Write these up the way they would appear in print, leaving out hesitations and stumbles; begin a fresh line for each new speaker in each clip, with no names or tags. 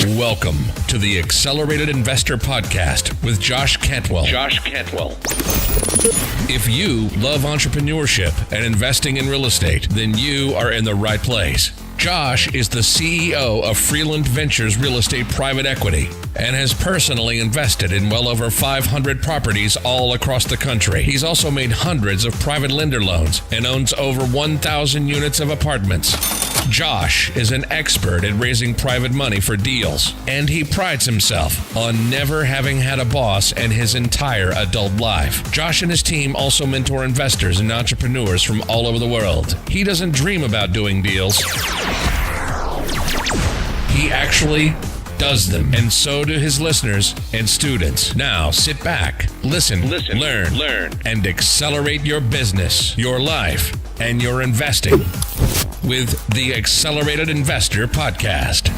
Welcome to the Accelerated Investor Podcast with Josh Cantwell. If you love entrepreneurship and investing in real estate, then you are in the right place. Josh is the CEO of Freeland Ventures Real Estate Private Equity and has personally invested in well over 500 properties all across the country. He's also made hundreds of private lender loans and owns over 1,000 units of apartments. Josh is an expert at raising private money for deals, and he prides himself on never having had a boss in his entire adult life. Josh and his team also mentor investors and entrepreneurs from all over the world. He doesn't dream about doing deals. He actually does them, and so do his listeners and students. Now sit back, listen, learn, and accelerate your business, your life, and your investing with the Accelerated Investor Podcast.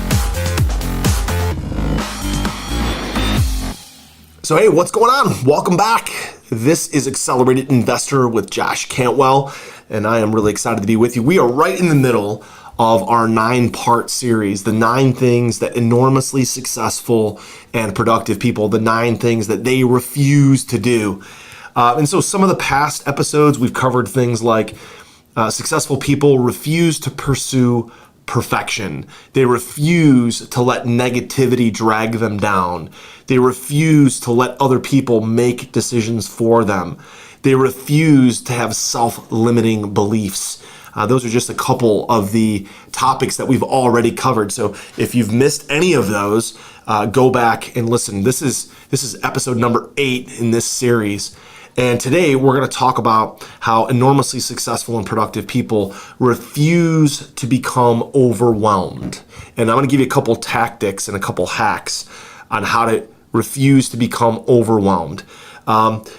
So hey, what's going on? Welcome back. This is Accelerated Investor with Josh Cantwell, and I am really excited to be with you. We are right in the middle of our 9-part series, the 9 things that enormously successful and productive people, the 9 things that they refuse to do. And so some of the past episodes, we've covered things like successful people refuse to pursue perfection. They refuse to let negativity drag them down. They refuse to let other people make decisions for them. They refuse to have self-limiting beliefs. Those are just a couple of the topics that we've already covered. So if you've missed any of those, go back and listen. This is episode number 8 in this series. And today we're going to talk about how enormously successful and productive people refuse to become overwhelmed. And I'm going to give you a couple tactics and a couple hacks on how to refuse to become overwhelmed.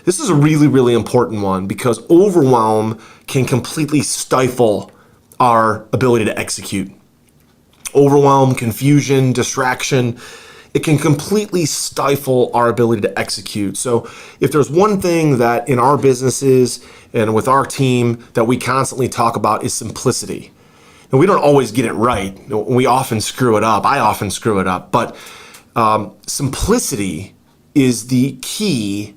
This is a really, really important one because overwhelm can completely stifle our ability to execute. Overwhelm, confusion, distraction, it can completely stifle our ability to execute. So if there's one thing that in our businesses and with our team that we constantly talk about is simplicity. And we don't always get it right. We often screw it up. I often screw it up. But simplicity is the key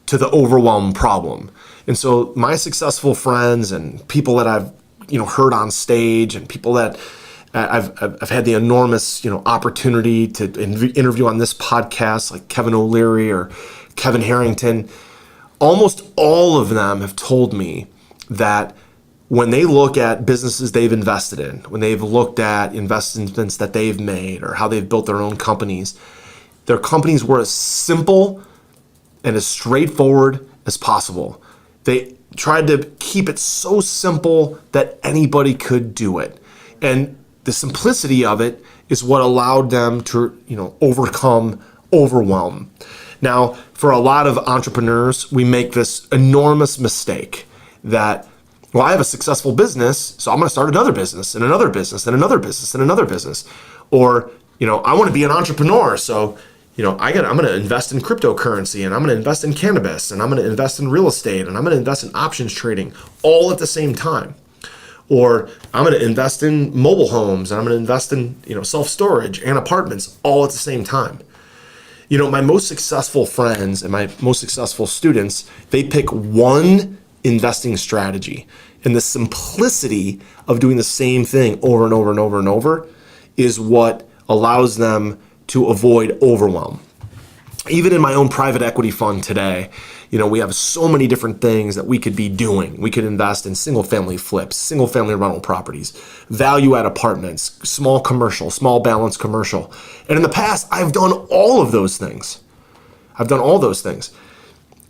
to the overwhelm problem. And so my successful friends and people that I've heard on stage and people that I've had the enormous opportunity to interview on this podcast, like Kevin O'Leary or Kevin Harrington, almost all of them have told me that when they look at businesses they've invested in, when they've looked at investments that they've made or how they've built their own companies, their companies were as simple and as straightforward as possible. They tried to keep it so simple that anybody could do it. And the simplicity of it is what allowed them to, overcome overwhelm. Now, for a lot of entrepreneurs, we make this enormous mistake that, well, I have a successful business, so I'm going to start another business and another business and another business and another business. Or, I want to be an entrepreneur, so I'm going to invest in cryptocurrency, and I'm going to invest in cannabis, and I'm going to invest in real estate, and I'm going to invest in options trading all at the same time. Or I'm going to invest in mobile homes, and I'm going to invest in self-storage and apartments all at the same time. My most successful friends and my most successful students, they pick one investing strategy. And the simplicity of doing the same thing over and over and over and over is what allows them to avoid overwhelm. Even in my own private equity fund today, we have so many different things that we could be doing. We could invest in single family flips, single family rental properties, value add apartments, small commercial, small balance commercial. And in the past, I've done all of those things.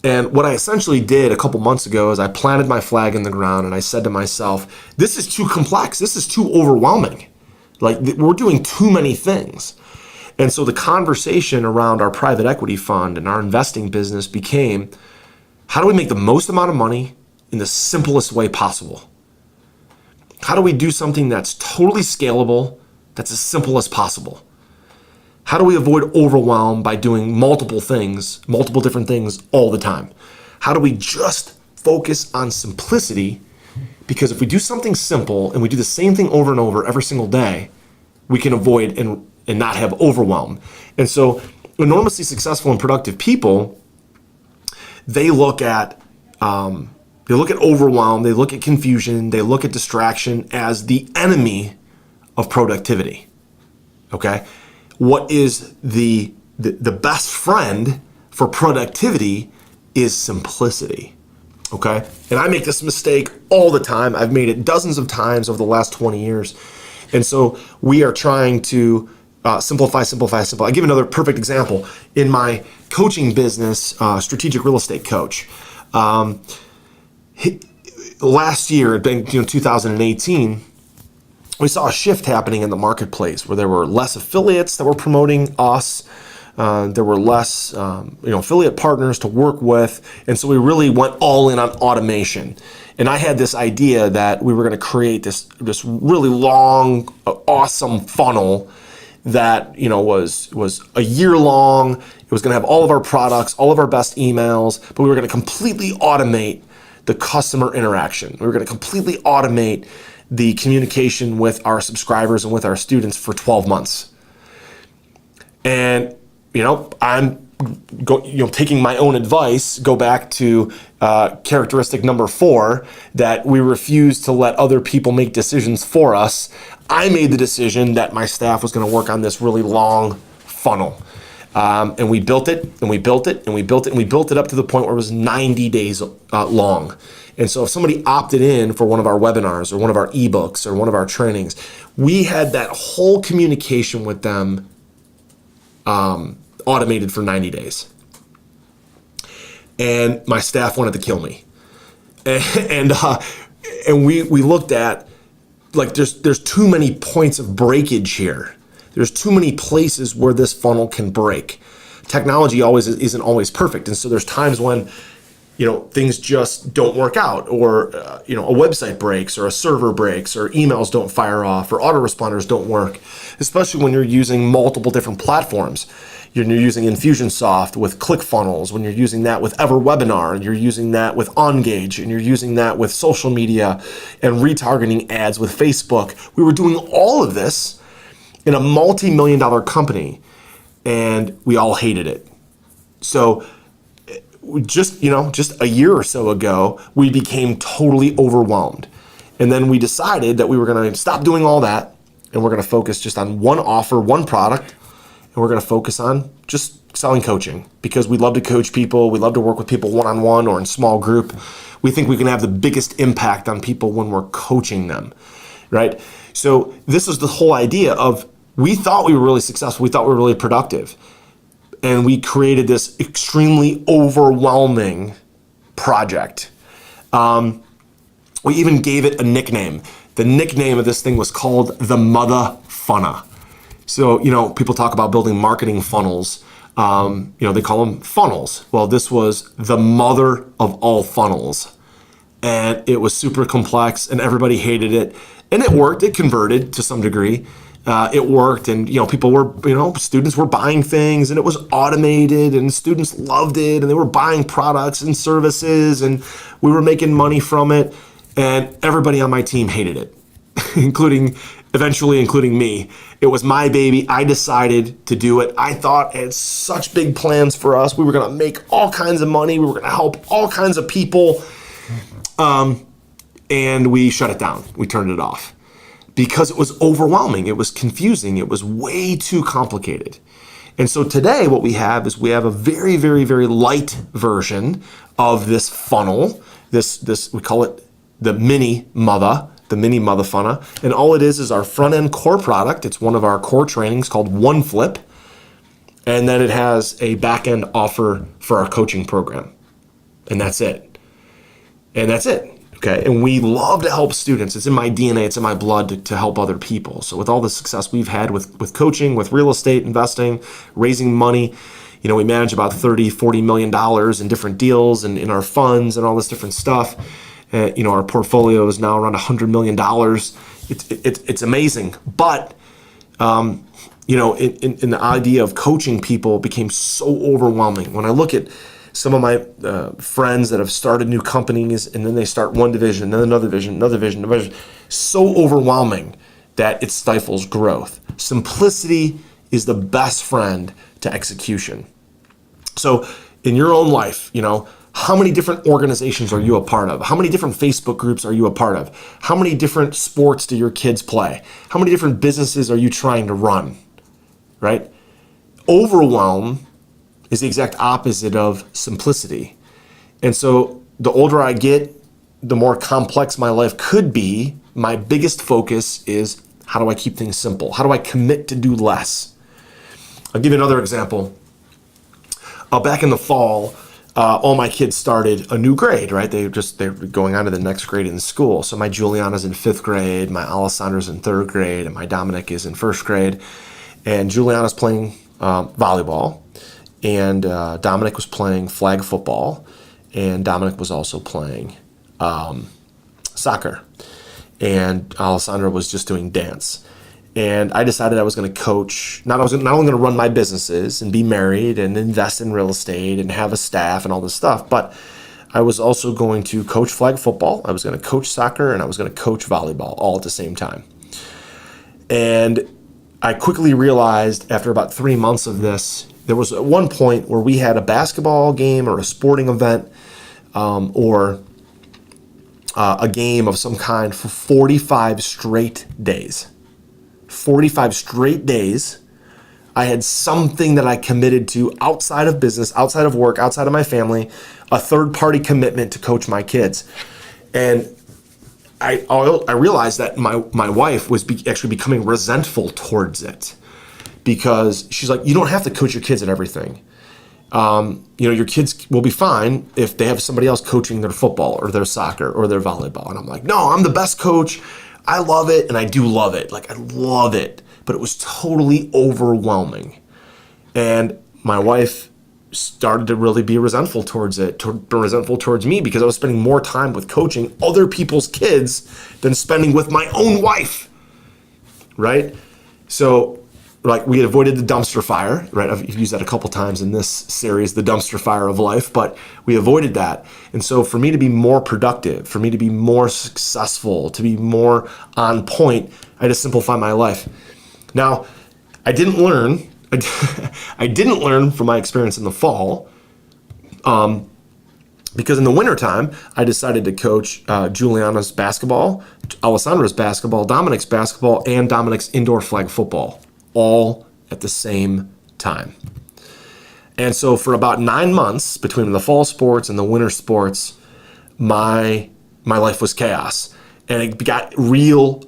And what I essentially did a couple months ago is I planted my flag in the ground and I said to myself, this is too complex. This is too overwhelming. Like, we're doing too many things. And so the conversation around our private equity fund and our investing business became, how do we make the most amount of money in the simplest way possible? How do we do something that's totally scalable, that's as simple as possible? How do we avoid overwhelm by doing multiple different things all the time? How do we just focus on simplicity? Because if we do something simple and we do the same thing over and over every single day, we can avoid and and not have overwhelm. And so enormously successful and productive people, they look at overwhelm, they look at confusion, they look at distraction as the enemy of productivity. Okay? What is the best friend for productivity is simplicity. Okay? And I make this mistake all the time. I've made it dozens of times over the last 20 years. And so we are trying to simplify. I give another perfect example. In my coaching business, strategic real estate coach, last year, 2018, we saw a shift happening in the marketplace where there were less affiliates that were promoting us. There were less affiliate partners to work with. And so we really went all in on automation. And I had this idea that we were going to create this really long, awesome funnel that was a year long. It was going to have all of our products, all of our best emails, but we were going to completely automate the customer interaction. We were going to completely automate the communication with our subscribers and with our students for 12 months. And I'm taking my own advice, go back to characteristic number 4, that we refuse to let other people make decisions for us. I made the decision that my staff was going to work on this really long funnel. And we built it, and we built it, and we built it, and we built it up to the point where it was 90 days long. And so if somebody opted in for one of our webinars or one of our ebooks or one of our trainings, we had that whole communication with them automated for 90 days. And my staff wanted to kill me. And we looked at, like, there's too many points of breakage here. There's too many places where this funnel can break. Technology isn't always perfect. And so there's times when, things just don't work out, or, a website breaks, or a server breaks, or emails don't fire off, or autoresponders don't work, especially when you're using multiple different platforms. You're using Infusionsoft with ClickFunnels, when you're using that with EverWebinar, and you're using that with Engage, and you're using that with social media and retargeting ads with Facebook. We were doing all of this in a multi-million-dollar company, and we all hated it. So just a year or so ago, we became totally overwhelmed. And then we decided that we were going to stop doing all that, and we're going to focus just on one offer, one product, and we're going to focus on just selling coaching, because we love to coach people. We love to work with people one-on-one or in small group. We think we can have the biggest impact on people when we're coaching them, right? So this is the whole idea of, we thought we were really successful. We thought we were really productive. And we created this extremely overwhelming project. We even gave it a nickname. The nickname of this thing was called the Mother Funna. So, people talk about building marketing funnels. They call them funnels. Well, this was the mother of all funnels. And it was super complex, and everybody hated it. And it worked. It converted to some degree. It worked, and people were, students were buying things, and it was automated, and students loved it, and they were buying products and services, and we were making money from it, and everybody on my team hated it, including me. It was my baby. I decided to do it. I thought it had such big plans for us. We were going to make all kinds of money. We were going to help all kinds of people, and we shut it down. We turned it off. Because it was overwhelming, it was confusing, it was way too complicated. And so today what we have is a very, very, very light version of this funnel. This we call it the mini mother funna. And all it is our front end core product. It's one of our core trainings called One Flip. And then it has a back end offer for our coaching program. And that's it. Okay, and we love to help students. It's in my DNA, it's in my blood to help other people. So with all the success we've had with coaching, with real estate investing, raising money, we manage about $30-40 million in different deals and in our funds and all this different stuff. Our portfolio is now around $100 million. It's amazing. But in the idea of coaching people, it became so overwhelming. When I look at some of my friends that have started new companies, and then they start one division, then another division, so overwhelming that it stifles growth. Simplicity is the best friend to execution. So in your own life, how many different organizations are you a part of? How many different Facebook groups are you a part of? How many different sports do your kids play? How many different businesses are you trying to run? Right? Overwhelm is the exact opposite of simplicity. And so the older I get, the more complex my life could be. My biggest focus is, how do I keep things simple? How do I commit to do less? I'll give you another example. Back in the fall, all my kids started a new grade, right? They're going on to the next grade in school. So my Juliana's in 5th grade, my Alessandra's in 3rd grade, and my Dominic is in 1st grade. And Juliana's playing volleyball, and Dominic was playing flag football, and Dominic was also playing soccer. And Alessandra was just doing dance. And I decided I was going to coach, not only going to run my businesses and be married and invest in real estate and have a staff and all this stuff, but I was also going to coach flag football, I was going to coach soccer, and I was going to coach volleyball all at the same time. And I quickly realized after about 3 months of this, there was at one point where we had a basketball game or a sporting event or a game of some kind for 45 straight days. 45 straight days, I had something that I committed to outside of business, outside of work, outside of my family, a third-party commitment to coach my kids. And I realized that my wife was actually becoming resentful towards it, because she's like, you don't have to coach your kids at everything. Your kids will be fine if they have somebody else coaching their football or their soccer or their volleyball. And I'm like, no, I'm the best coach. I love it, and I do love it. Like, I love it, but it was totally overwhelming. And my wife started to really be resentful towards me, because I was spending more time with coaching other people's kids than spending with my own wife, right? So, like, we had avoided the dumpster fire, right? I've used that a couple times in this series, the dumpster fire of life, but we avoided that. And so for me to be more productive, for me to be more successful, to be more on point, I had to simplify my life. Now, I didn't learn from my experience in the fall, because in the wintertime, I decided to coach Juliana's basketball, Alessandra's basketball, Dominic's basketball, and Dominic's indoor flag football, all at the same time. And so for about 9 months between the fall sports and the winter sports, my life was chaos. And it got real,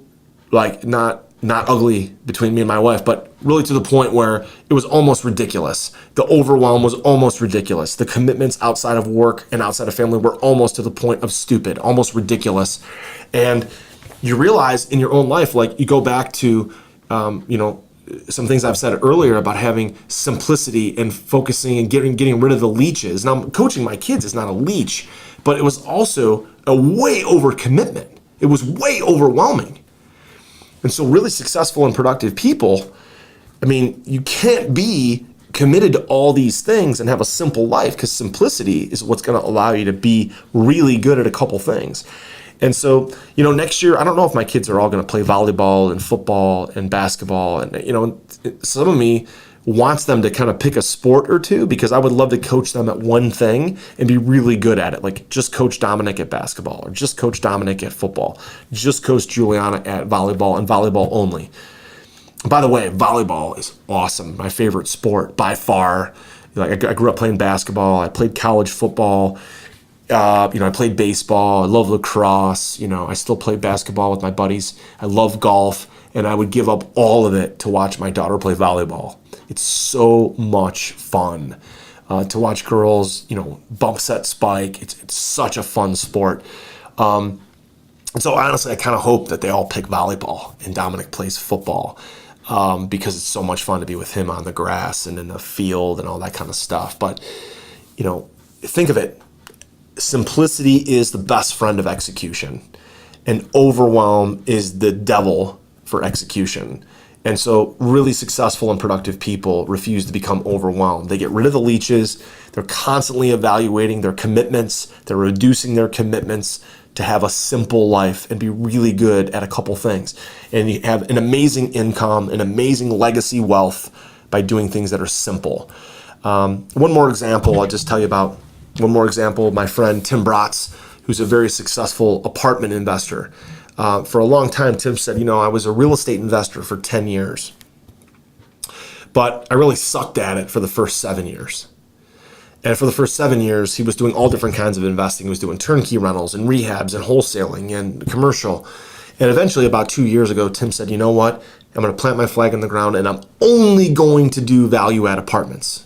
like, not ugly between me and my wife, but really to the point where it was almost ridiculous. The overwhelm was almost ridiculous. The commitments outside of work and outside of family were almost to the point of stupid, almost ridiculous. And you realize in your own life, like, you go back to, some things I've said earlier about having simplicity and focusing and getting rid of the leeches. Now, coaching my kids is not a leech, but it was also a way over commitment. It was way overwhelming. And so really successful and productive people, you can't be committed to all these things and have a simple life, because simplicity is what's going to allow you to be really good at a couple things. And so, next year, I don't know if my kids are all going to play volleyball and football and basketball. And, some of me wants them to kind of pick a sport or two, because I would love to coach them at one thing and be really good at it. Like, just coach Dominic at basketball, or just coach Dominic at football, just coach Juliana at volleyball and volleyball only. By the way, volleyball is awesome. My favorite sport by far. Like, I grew up playing basketball. I played college football. I played baseball. I love lacrosse. I still play basketball with my buddies. I love golf, and I would give up all of it to watch my daughter play volleyball. It's so much fun to watch girls, bump set spike. It's such a fun sport. And so honestly, I kind of hope that they all pick volleyball and Dominic plays football, because it's so much fun to be with him on the grass and in the field and all that kind of stuff. But, think of it. Simplicity is the best friend of execution, and overwhelm is the devil for execution. And so really successful and productive people refuse to become overwhelmed. They get rid of the leeches. They're constantly evaluating their commitments. They're reducing their commitments to have a simple life and be really good at a couple things. And you have an amazing income, an amazing legacy wealth by doing things that are simple. One more example, I'll just tell you about one more example. My friend Tim Bratz, who's a very successful apartment investor. For a long time, Tim said, I was a real estate investor for 10 years, but I really sucked at it for the first 7 years. And for the first 7 years, he was doing all different kinds of investing. He was doing turnkey rentals and rehabs and wholesaling and commercial. And eventually, about 2 years ago, Tim said, you know what? I'm going to plant my flag in the ground, and I'm only going to do value-add apartments.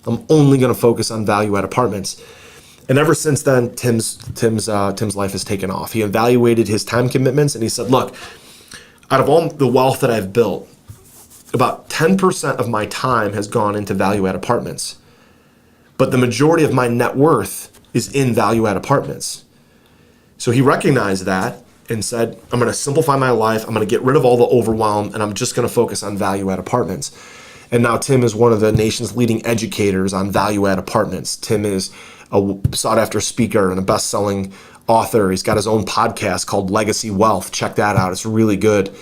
I'm only going to focus on value-add apartments. And ever since then, Tim's life has taken off. He evaluated his time commitments, and he said, look, out of all the wealth that I've built, about 10% of my time has gone into value-add apartments. But the majority of my net worth is in value-add apartments. So he recognized that and said, I'm going to simplify my life. I'm going to get rid of all the overwhelm, and I'm just going to focus on value-add apartments. And now Tim is one of the nation's leading educators on value-add apartments. Tim is a sought-after speaker and a best-selling author. He's got his own podcast called Legacy Wealth. Check that out. It's really good.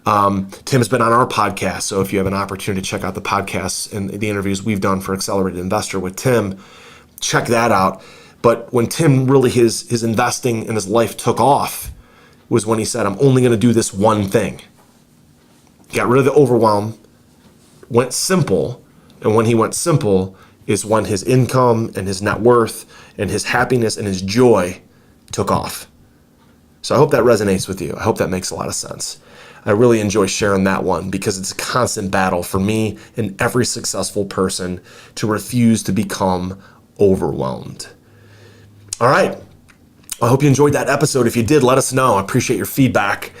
Tim's been on our podcast, so if you have an opportunity to check out the podcasts and the interviews we've done for Accelerated Investor with Tim, check that out. But when Tim really, his investing and his life took off was when he said, I'm only going to do this one thing. Got rid of the overwhelm, went simple, and when he went simple is when his income and his net worth and his happiness and his joy took off. So I hope that resonates with you. I hope that makes a lot of sense. I really enjoy sharing that one because it's a constant battle for me and every successful person to refuse to become overwhelmed. All right. I hope you enjoyed that episode. If you did, let us know. I appreciate your feedback.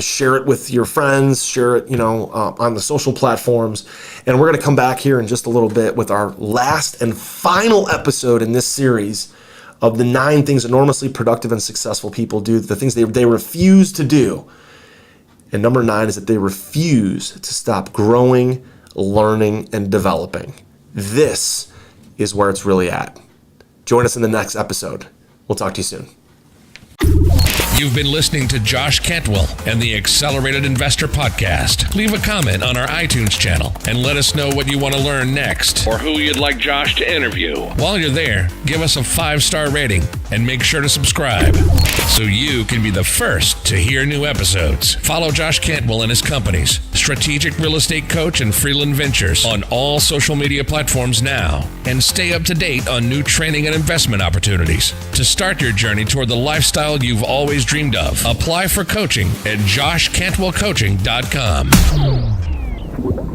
Share it with your friends. Share it, on the social platforms. And we're going to come back here in just a little bit with our last and final episode in this series of the 9 things enormously productive and successful people do, the things they refuse to do. And number 9 is that they refuse to stop growing, learning, and developing. This is where it's really at. Join us in the next episode. We'll talk to you soon.
You've been listening to Josh Cantwell and the Accelerated Investor Podcast. Leave a comment on our iTunes channel and let us know what you want to learn next or who you'd like Josh to interview. While you're there, give us a 5-star rating and make sure to subscribe so you can be the first to hear new episodes. Follow Josh Cantwell and his companies, Strategic Real Estate Coach and Freeland Ventures, on all social media platforms now, and stay up to date on new training and investment opportunities. To start your journey toward the lifestyle you've always dreamed of, apply for coaching at joshcantwellcoaching.com.